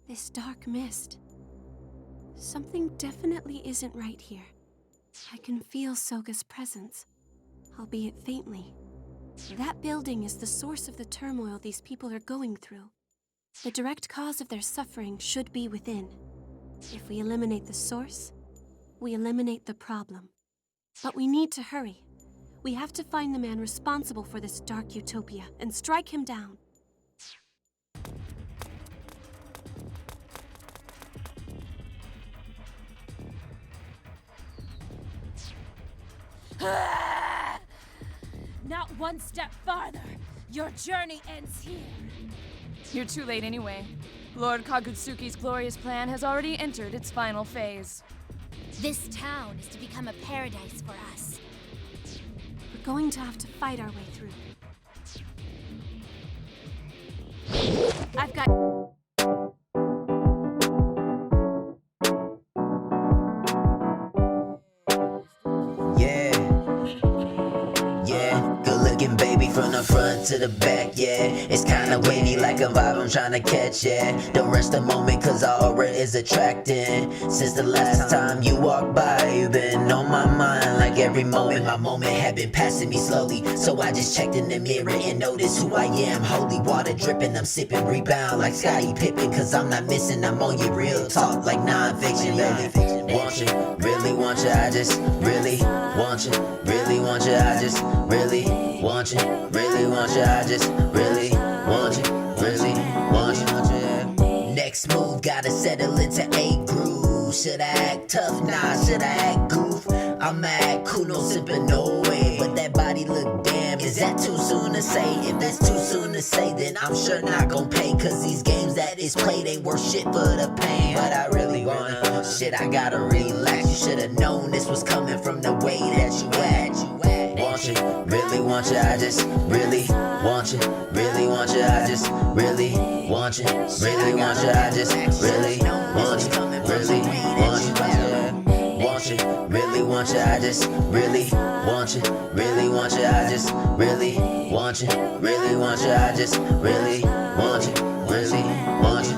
This dark mist. Something definitely isn't right here. I can feel Soga's presence, albeit faintly. That building is the source of the turmoil these people are going through. The direct cause of their suffering should be within. If we eliminate the source, we eliminate the problem. But we need to hurry. We have to find the man responsible for this dark utopia and strike him down. Not one step farther. Your journey ends here. You're too late anyway. Lord Kagutsuki's glorious plan has already entered its final phase. This town is to become a paradise for us. We're going to have to fight our way through. I've got... Baby, from the front to the back, yeah. It's kinda wavy like a vibe I'm trying to catch, yeah. Don't rush the moment cause our aura is attracting. Since the last time you walked by, you've been on my mind. Like every moment, my moment had been passing me slowly. So I just checked in the mirror and noticed who I am. Holy water dripping, I'm sipping, rebound like Scottie Pippen. Cause I'm not missing, I'm on your real talk like non-fiction, baby. Want you, really want you, I just really want you. Really want you, I just really want you, really want you, I just really want you, really want you. Next move, gotta settle into a groove. Should I act tough? Nah, should I act goof? I'm mad, cool, no sipping, no way. But that body look damn, is that too soon to say? If that's too soon to say, then I'm sure not gon' pay. Cause these games that is played ain't worth shit for the pain. But I really wanna, shit, I gotta relax. You should've known this was coming from the way that you act. Want you, really want you, I just really want you, really want you, I just really want you, really want you, I just really want you, really want you, want you, really want you, I just really want you, really want you, I just really want you, really want you, I just really want you, really want you.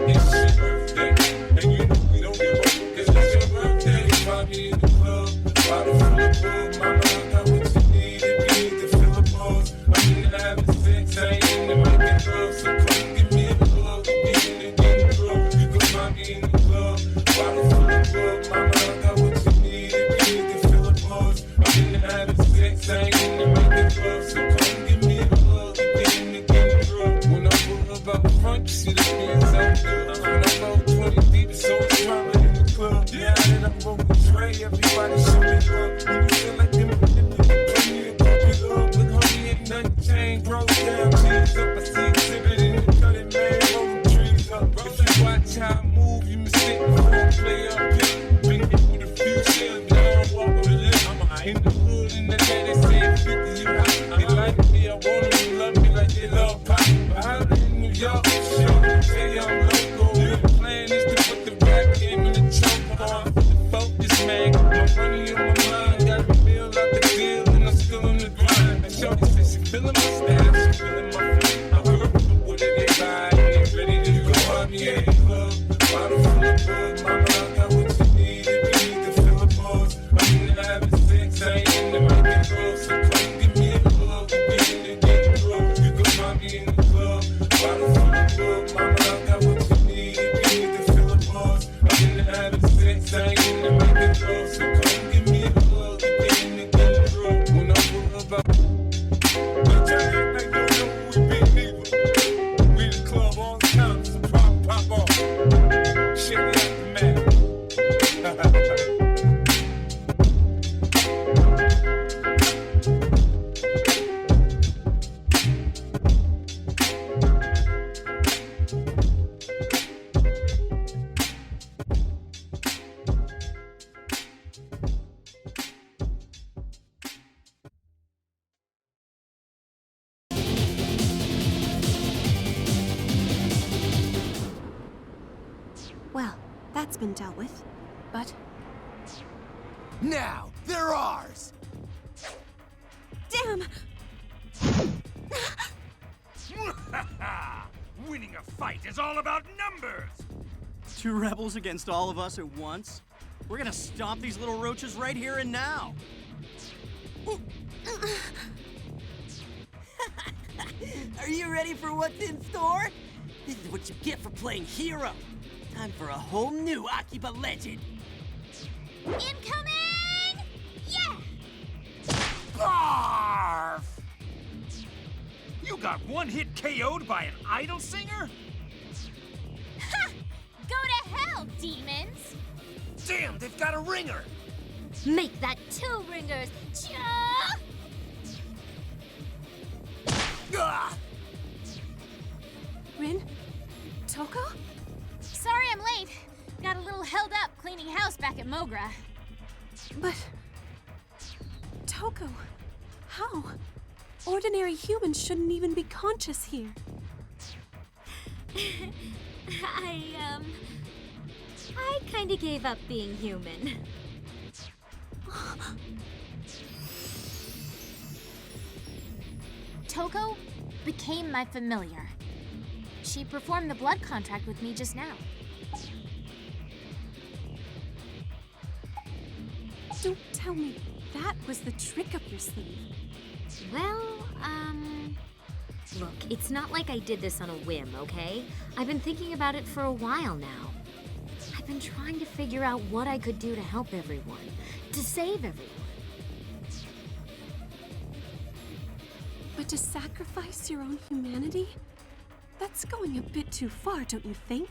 It's your birthday, and you know we don't give up, 'cause it's your birthday. that's been dealt with. But Now, they're ours! damn! Winning a fight is all about numbers! Two rebels against all of us at once? We're gonna stomp these little roaches right here and now. Are you ready for what's in store? This is what you get for playing hero. Time for a whole new Akiba legend. Incoming! Yeah! Barf! You got one hit KO'd by an idol singer? Ha! Go to hell, demons! Damn, they've got a ringer! Make that 2 ringers! Cha! Ah! Rin? Toko? Sorry I'm late. Got a little held up cleaning house back at Mogra. But... Toko, how? Ordinary humans shouldn't even be conscious here. I kinda gave up being human. Toko became my familiar. She performed the blood contract with me just now. Don't tell me that was the trick up your sleeve. Well, look, it's not like I did this on a whim, okay? I've been thinking about it for a while now. I've been trying to figure out what I could do to help everyone, to save everyone. But to sacrifice your own humanity? That's going a bit too far, don't you think?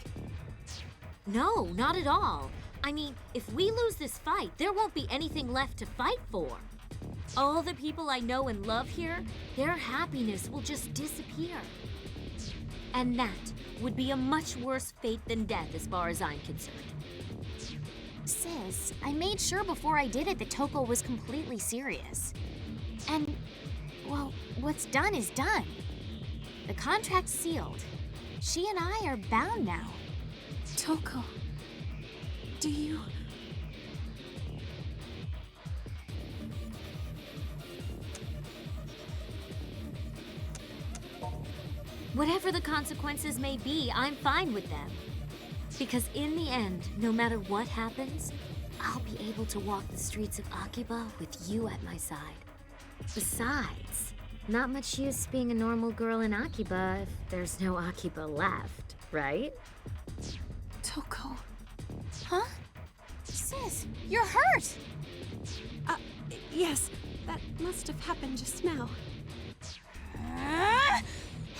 No, not at all. I mean, if we lose this fight, there won't be anything left to fight for. All the people I know and love here, their happiness will just disappear. And that would be a much worse fate than death as far as I'm concerned. Sis, I made sure before I did it that Toko was completely serious. And, well, what's done is done. The contract's sealed. She and I are bound now. Toko, do you... Whatever the consequences may be, I'm fine with them. Because in the end, no matter what happens, I'll be able to walk the streets of Akiba with you at my side. Besides, not much use being a normal girl in Akiba if there's no Akiba left, right? Toko... Huh? Sis, you're hurt! Yes, that must have happened just now.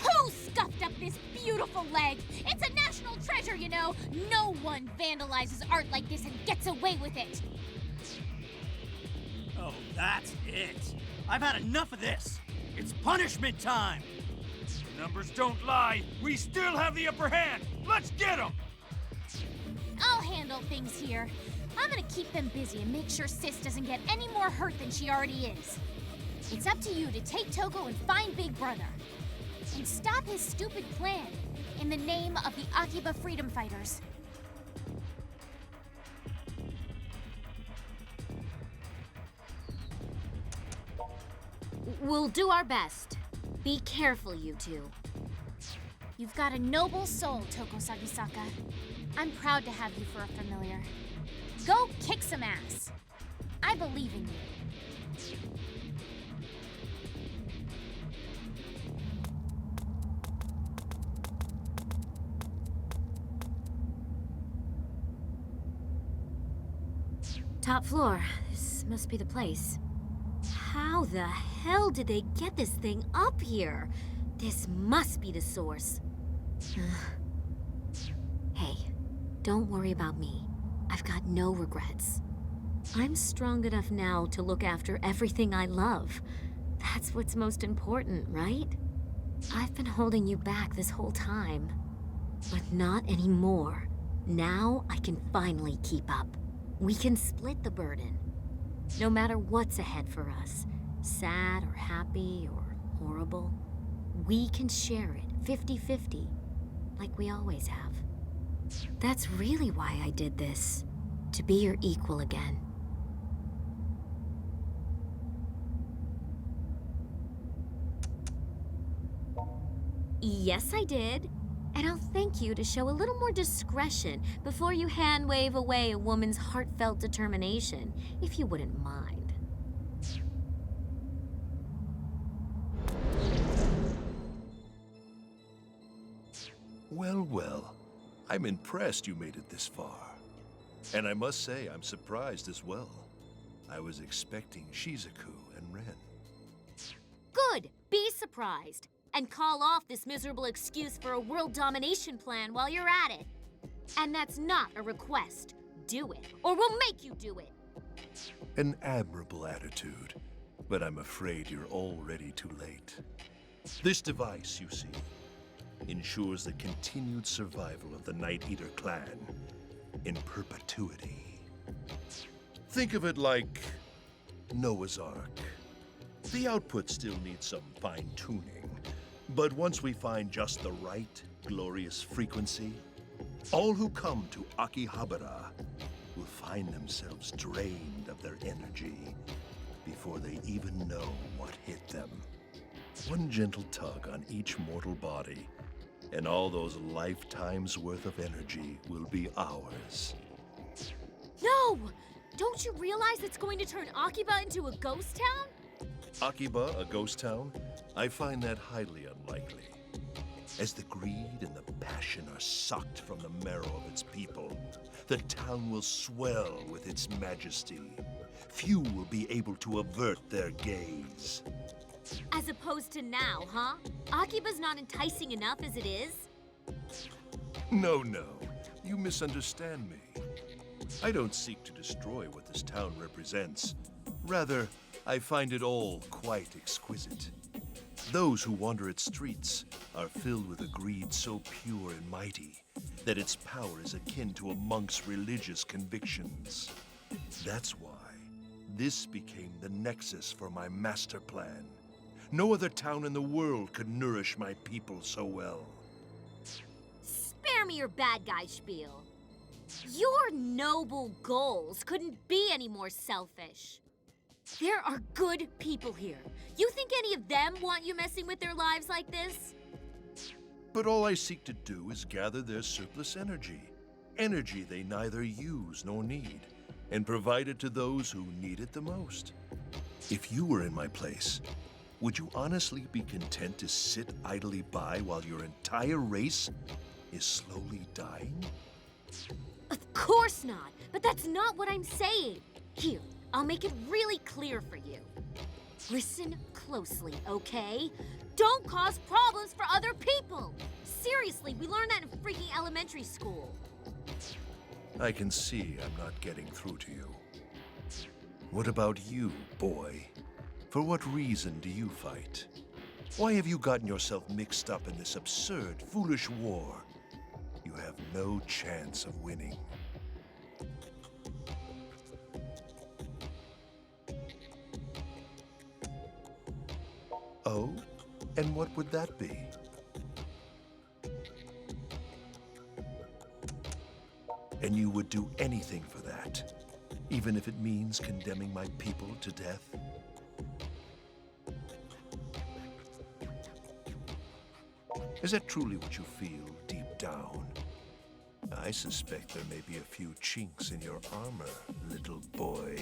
Who scuffed up this beautiful leg? It's a national treasure, you know. No one vandalizes art like this and gets away with it. Oh, that's it. I've had enough of this. It's punishment time. Numbers don't lie. We still have the upper hand. Let's get them! I'll handle things here. I'm gonna keep them busy and make sure Sis doesn't get any more hurt than she already is. It's up to you to take Toko and find Big Brother. And stop his stupid plan in the name of the Akiba freedom fighters. We'll do our best. Be careful, you two. You've got a noble soul, Toko Sagisaka. I'm proud to have you for a familiar. Go kick some ass. I believe in you. Top floor. This must be the place. How the hell did they get this thing up here? This must be the source. Hey, don't worry about me. I've got no regrets. I'm strong enough now to look after everything I love. That's what's most important, right? I've been holding you back this whole time. But not anymore. Now I can finally keep up. We can split the burden. No matter what's ahead for us, sad or happy or horrible, we can share it 50-50, like we always have. That's really why I did this. To be your equal again. Yes, I did. And I'll thank you to show a little more discretion before you hand-wave away a woman's heartfelt determination, if you wouldn't mind. Well, well. I'm impressed you made it this far. And I must say, I'm surprised as well. I was expecting Shizuku and Ren. Good! Be surprised. And call off this miserable excuse for a world domination plan while you're at it. And that's not a request. Do it, or we'll make you do it. An admirable attitude, but I'm afraid you're already too late. This device, you see, ensures the continued survival of the Night Eater clan in perpetuity. Think of it like Noah's Ark. The output still needs some fine-tuning, but once we find just the right, glorious frequency, all who come to Akihabara will find themselves drained of their energy before they even know what hit them. One gentle tug on each mortal body, and all those lifetimes worth of energy will be ours. No! Don't you realize it's going to turn Akiba into a ghost town? Akiba, a ghost town? I find that highly unlikely. As the greed and the passion are sucked from the marrow of its people, the town will swell with its majesty. Few will be able to avert their gaze. As opposed to now, huh? Akiba's not enticing enough as it is? No, no. You misunderstand me. I don't seek to destroy what this town represents. Rather, I find it all quite exquisite. Those who wander its streets are filled with a greed so pure and mighty that its power is akin to a monk's religious convictions. That's why this became the nexus for my master plan. No other town in the world could nourish my people so well. Spare me your bad guy spiel. Your noble goals couldn't be any more selfish. There are good people here. You think any of them want you messing with their lives like this? But all I seek to do is gather their surplus energy. Energy they neither use nor need, and provide it to those who need it the most. If you were in my place, would you honestly be content to sit idly by while your entire race is slowly dying? Of course not, but that's not what I'm saying. Here, I'll make it really clear for you. Listen closely, okay? Don't cause problems for other people! Seriously, we learned that in freaking elementary school. I can see I'm not getting through to you. What about you, boy? For what reason do you fight? Why have you gotten yourself mixed up in this absurd, foolish war? You have no chance of winning. Oh? And what would that be? And you would do anything for that, even if it means condemning my people to death? Is that truly what you feel deep down? I suspect there may be a few chinks in your armor, little boy.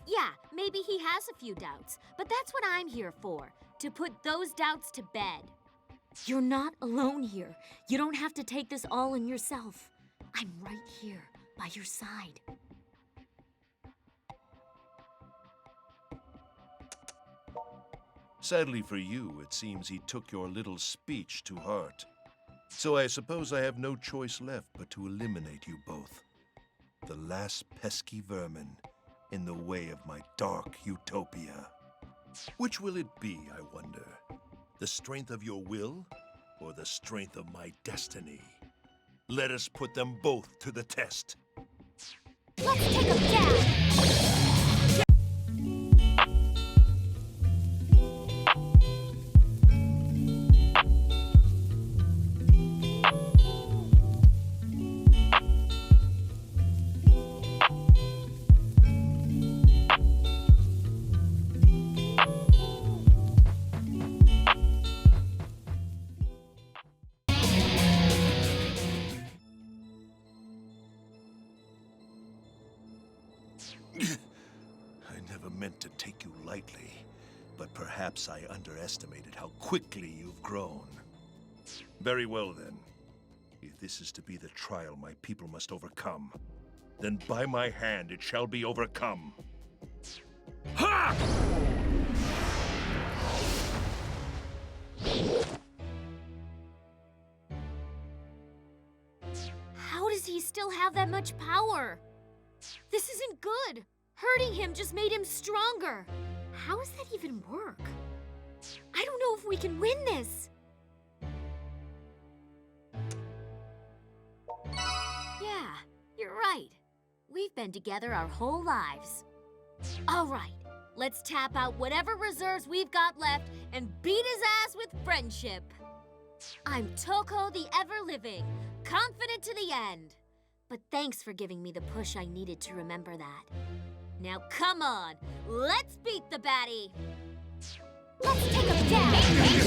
Yeah, maybe he has a few doubts, but that's what I'm here for, to put those doubts to bed. You're not alone here. You don't have to take this all in yourself. I'm right here, by your side. Sadly for you, it seems he took your little speech to heart. So I suppose I have no choice left but to eliminate you both. The last pesky vermin in the way of my dark utopia. Which will it be, I wonder? The strength of your will, or the strength of my destiny? Let us put them both to the test. Let's take a gap! I never meant to take you lightly, but perhaps I underestimated how quickly you've grown. Very well then. If this is to be the trial my people must overcome, then by my hand it shall be overcome. Ha! How does he still have that much power? This isn't good. Hurting him just made him stronger. How does that even work? I don't know if we can win this. Yeah, you're right. We've been together our whole lives. All right, let's tap out whatever reserves we've got left and beat his ass with friendship. I'm Toko the Ever-Living, confident to the end. But thanks for giving me the push I needed to remember that. Now come on, let's beat the baddie! Let's take him down!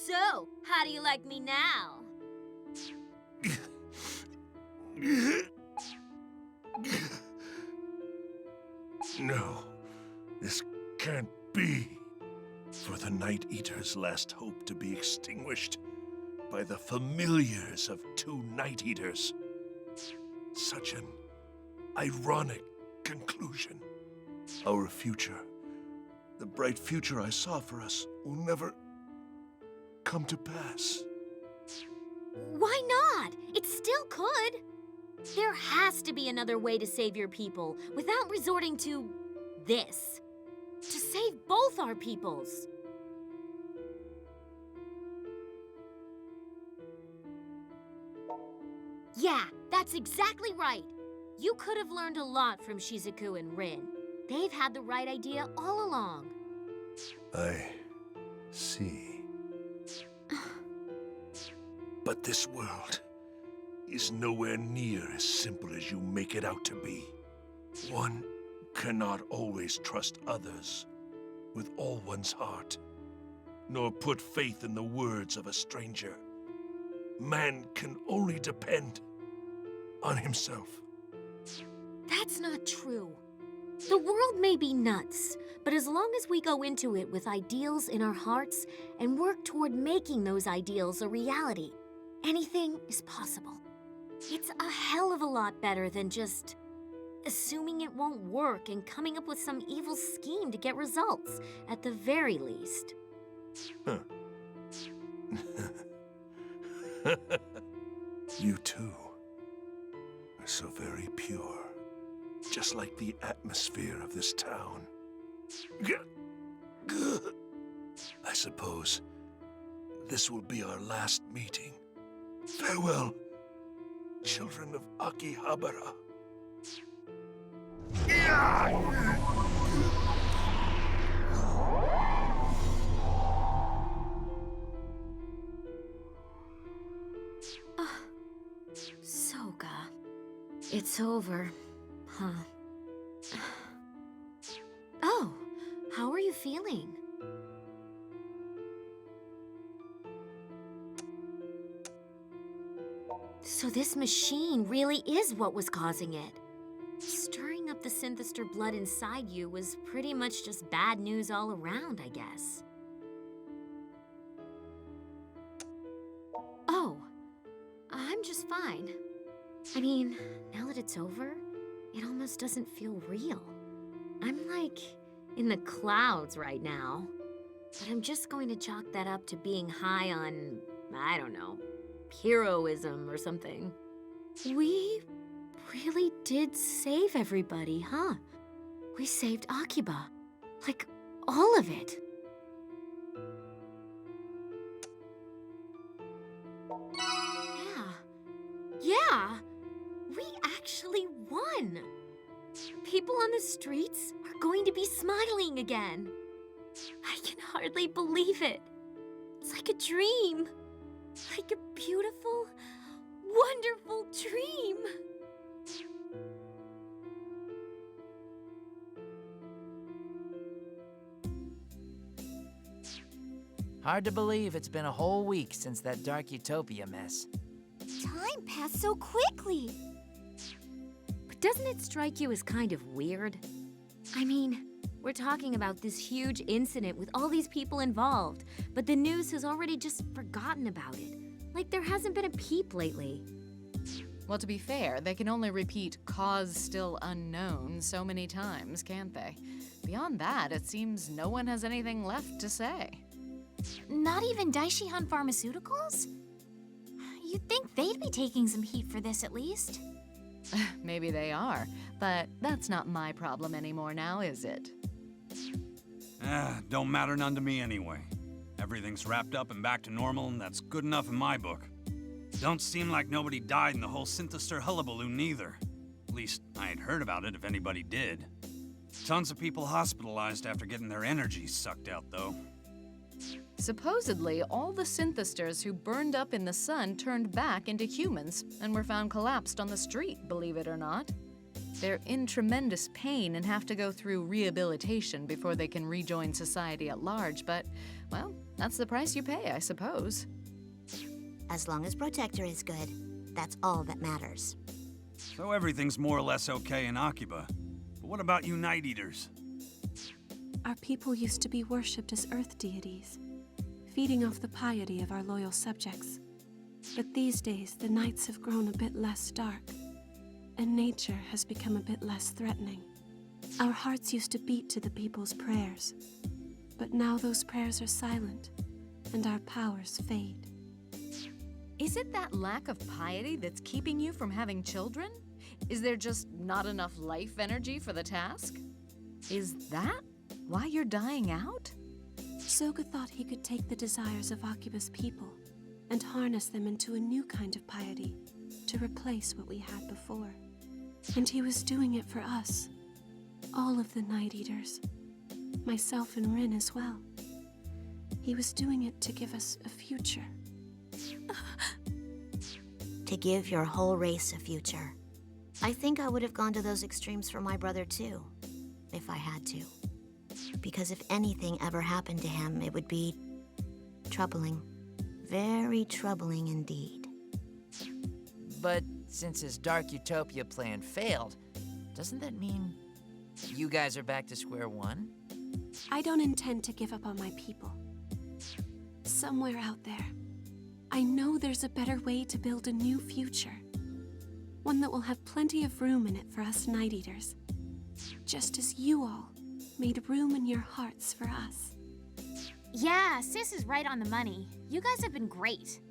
So, how do you like me now? No, this can't be. For the Night Eater's last hope to be extinguished by the familiars of two Night Eaters. Such an ironic conclusion. Our future, the bright future I saw for us, will never come to pass. Why not? It still could. There has to be another way to save your people without resorting to this. To save both our peoples. Yeah, that's exactly right. You could have learned a lot from Shizuku and Rin. They've had the right idea all along. I see. But this world, is nowhere near as simple as you make it out to be. One cannot always trust others with all one's heart, nor put faith in the words of a stranger. Man can only depend on himself. That's not true. The world may be nuts, but as long as we go into it with ideals in our hearts and work toward making those ideals a reality, anything is possible. It's a hell of a lot better than just assuming it won't work and coming up with some evil scheme to get results, at the very least. Huh. You too are so very pure, just like the atmosphere of this town. I suppose this will be our last meeting. Farewell, children of Akihabara. Soga. It's over, huh? Oh, how are you feeling? So this machine really is what was causing it. Stirring up the synthester blood inside you was pretty much just bad news all around, I guess. Oh, I'm just fine. I mean, now that it's over, it almost doesn't feel real. I'm like in the clouds right now. But I'm just going to chalk that up to being high on, I don't know, heroism or something. We really did save everybody, huh? We saved Akiba. Like, all of it. Yeah, we actually won. People on the streets are going to be smiling again. I can hardly believe it. It's like a dream. Like a beautiful, wonderful dream. Hard to believe it's been a whole week since that dark utopia mess. Time passed so quickly. But doesn't it strike you as kind of weird? I mean, we're talking about this huge incident with all these people involved, but the news has already just forgotten about it. Like there hasn't been a peep lately. Well, to be fair, they can only repeat "cause still unknown" so many times, can't they? Beyond that, it seems no one has anything left to say. Not even Daishihan Pharmaceuticals? You'd think they'd be taking some heat for this at least. Maybe they are, but that's not my problem anymore now, is it? Don't matter none to me anyway. Everything's wrapped up and back to normal, and that's good enough in my book. Don't seem like nobody died in the whole synthester hullabaloo neither. At least, I ain't heard about it if anybody did. Tons of people hospitalized after getting their energy sucked out, though. Supposedly, all the synthesters who burned up in the sun turned back into humans and were found collapsed on the street, believe it or not. They're in tremendous pain and have to go through rehabilitation before they can rejoin society at large, but, well, that's the price you pay, I suppose. As long as Protector is good, that's all that matters. So everything's more or less okay in Akiba. But what about you Night Eaters? Our people used to be worshipped as earth deities, feeding off the piety of our loyal subjects. But these days, the nights have grown a bit less dark, and nature has become a bit less threatening. Our hearts used to beat to the people's prayers, but now those prayers are silent, and our powers fade. Is it that lack of piety that's keeping you from having children? Is there just not enough life energy for the task? Is that why you're dying out? Soga thought he could take the desires of Akiba's people and harness them into a new kind of piety to replace what we had before. And he was doing it for us, all of the Night Eaters, myself and Rin as well. He was doing it to give us a future. to give your whole race a future. I think I would have gone to those extremes for my brother too, if I had to. Because if anything ever happened to him, it would be troubling. Very troubling indeed. But since his Dark Utopia plan failed, doesn't that mean you guys are back to square one? I don't intend to give up on my people. Somewhere out there, I know there's a better way to build a new future. One that will have plenty of room in it for us Night Eaters. Just as you all made room in your hearts for us. Yeah, Sis is right on the money. You guys have been great.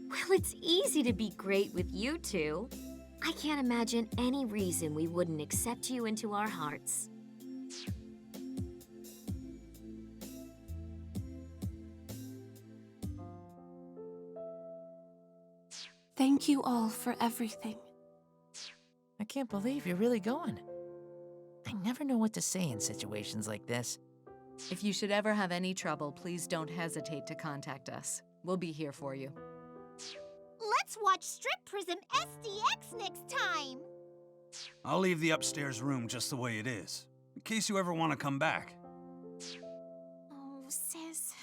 Well, it's easy to be great with you two. I can't imagine any reason we wouldn't accept you into our hearts. Thank you all for everything. I can't believe you're really going. I never know what to say in situations like this. If you should ever have any trouble, please don't hesitate to contact us. We'll be here for you. Let's watch Strip Prism SDX next time! I'll leave the upstairs room just the way it is, in case you ever want to come back. Oh, Sis,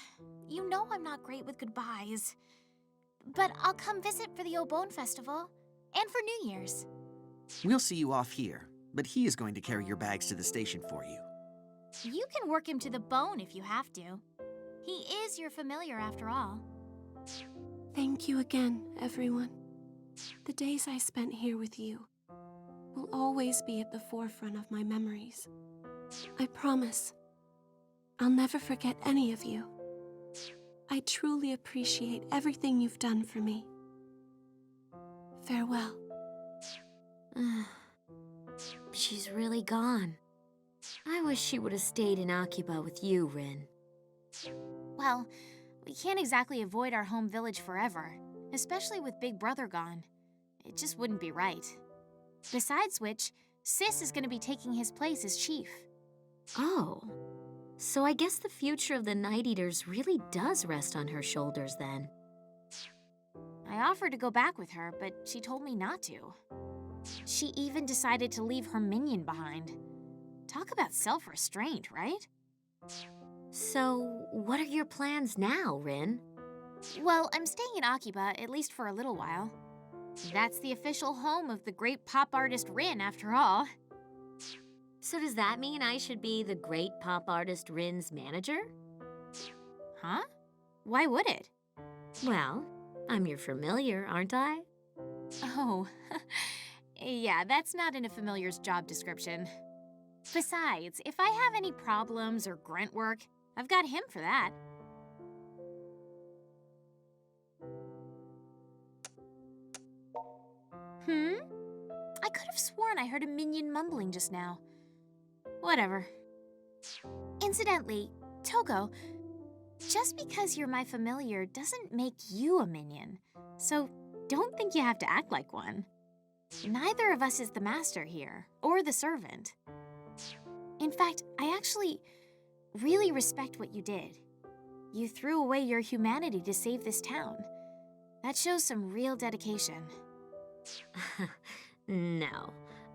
you know I'm not great with goodbyes. But I'll come visit for the Obone Festival, and for New Year's. We'll see you off here, but he is going to carry your bags to the station for you. You can work him to the bone if you have to. He is your familiar after all. Thank you again, everyone. The days I spent here with you will always be at the forefront of my memories. I promise. I'll never forget any of you. I truly appreciate everything you've done for me. Farewell. She's really gone. I wish she would have stayed in Akiba with you, Rin. Well, we can't exactly avoid our home village forever, especially with Big Brother gone. It just wouldn't be right. Besides which, Sis is going to be taking his place as chief. Oh. So I guess the future of the Night Eaters really does rest on her shoulders then. I offered to go back with her, but she told me not to. She even decided to leave her minion behind. Talk about self-restraint, right? So, what are your plans now, Rin? Well, I'm staying in Akiba, at least for a little while. That's the official home of the great pop artist Rin, after all. So does that mean I should be the great pop artist Rin's manager? Huh? Why would it? Well, I'm your familiar, aren't I? Oh, yeah, that's not in a familiar's job description. Besides, if I have any problems or grunt work, I've got him for that. I could have sworn I heard a minion mumbling just now. Whatever. Incidentally, Togo, just because you're my familiar doesn't make you a minion, so don't think you have to act like one. Neither of us is the master here, or the servant. In fact, I actually really respect what you did. You threw away your humanity to save this town. That shows some real dedication. No.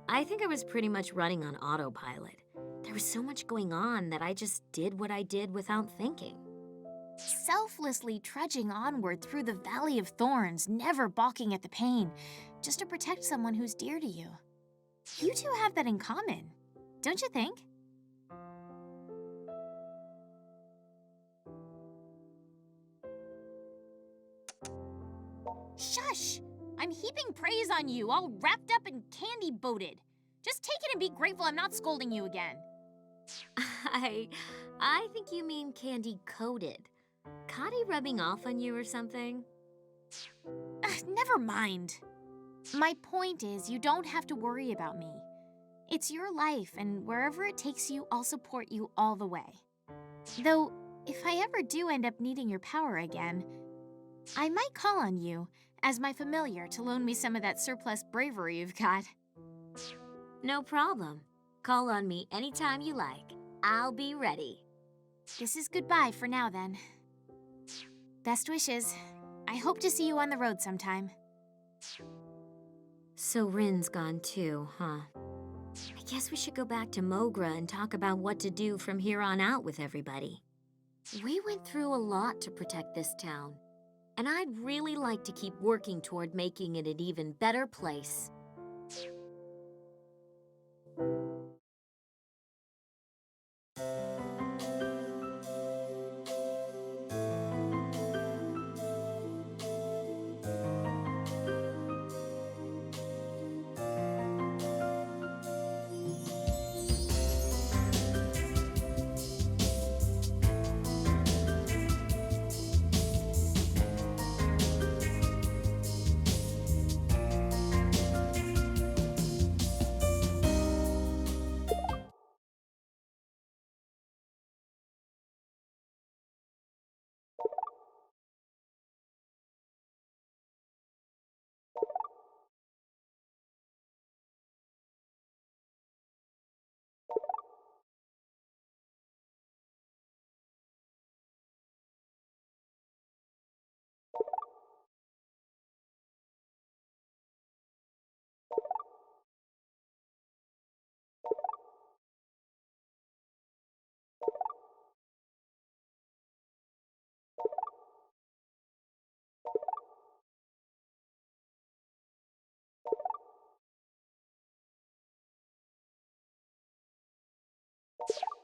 I think I was pretty much running on autopilot. There was so much going on that I just did what I did without thinking. Selflessly trudging onward through the Valley of Thorns, never balking at the pain, just to protect someone who's dear to you. You two have that in common, don't you think? Shush! I'm heaping praise on you, all wrapped up and candy-boated. Just take it and be grateful I'm not scolding you again. I think you mean candy-coated. Cotty rubbing off on you or something? Never mind. My point is, you don't have to worry about me. It's your life, and wherever it takes you, I'll support you all the way. Though, if I ever do end up needing your power again, I might call on you as my familiar to loan me some of that surplus bravery you've got. No problem. Call on me anytime you like. I'll be ready. This is goodbye for now, then. Best wishes. I hope to see you on the road sometime. So Rin's gone too, huh? I guess we should go back to Mogra and talk about what to do from here on out with everybody. We went through a lot to protect this town, and I'd really like to keep working toward making it an even better place. You